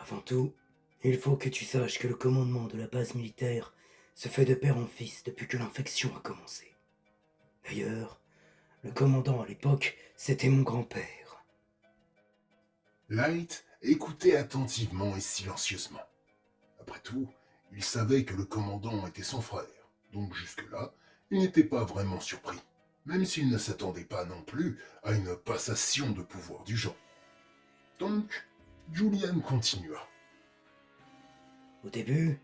Avant tout, il faut que tu saches que le commandement de la base militaire se fait de père en fils depuis que l'infection a commencé. D'ailleurs, le commandant à l'époque, c'était mon grand-père. Light écoutait attentivement et silencieusement. Après tout, il savait que le commandant était son frère, donc jusque-là, il n'était pas vraiment surpris, même s'il ne s'attendait pas non plus à une passation de pouvoir du genre. Donc, Julian continua. Au début,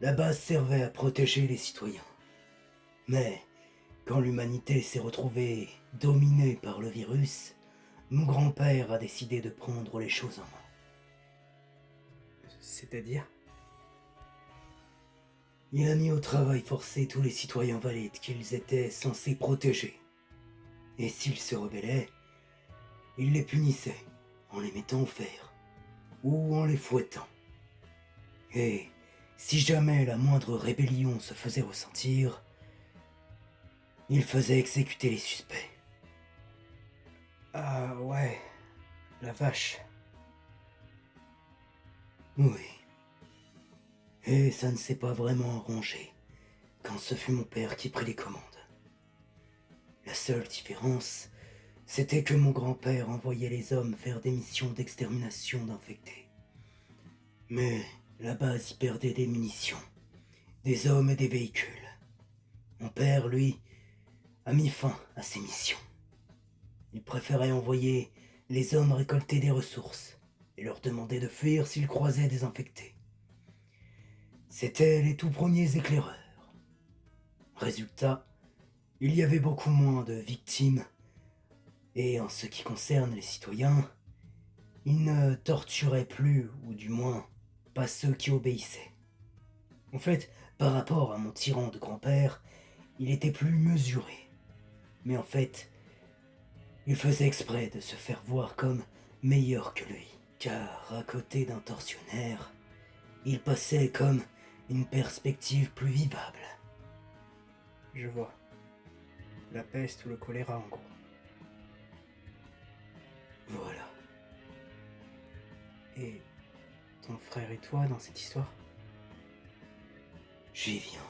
la base servait à protéger les citoyens. Mais quand l'humanité s'est retrouvée dominée par le virus, mon grand-père a décidé de prendre les choses en main. C'est-à-dire? Il a mis au travail forcé tous les citoyens valides qu'ils étaient censés protéger. Et s'ils se rebellaient, il les punissait en les mettant au fer ou en les fouettant. Et si jamais la moindre rébellion se faisait ressentir, il faisait exécuter les suspects. Ah ouais, la vache. Oui. Et ça ne s'est pas vraiment arrangé quand ce fut mon père qui prit les commandes. La seule différence, c'était que mon grand-père envoyait les hommes faire des missions d'extermination d'infectés. Mais la base y perdait des munitions, des hommes et des véhicules. Mon père, lui, a mis fin à ces missions. Il préférait envoyer les hommes récolter des ressources et leur demander de fuir s'ils croisaient des infectés. C'étaient les tout premiers éclaireurs. Résultat, il y avait beaucoup moins de victimes et en ce qui concerne les citoyens, ils ne torturaient plus, ou du moins pas ceux qui obéissaient. En fait, par rapport à mon tyran de grand-père, il était plus mesuré. Mais en fait, il faisait exprès de se faire voir comme meilleur que lui. Car à côté d'un tortionnaire, il passait comme une perspective plus vivable. Je vois. La peste ou le choléra en gros. Voilà. Et ton frère et toi dans cette histoire? J'y viens.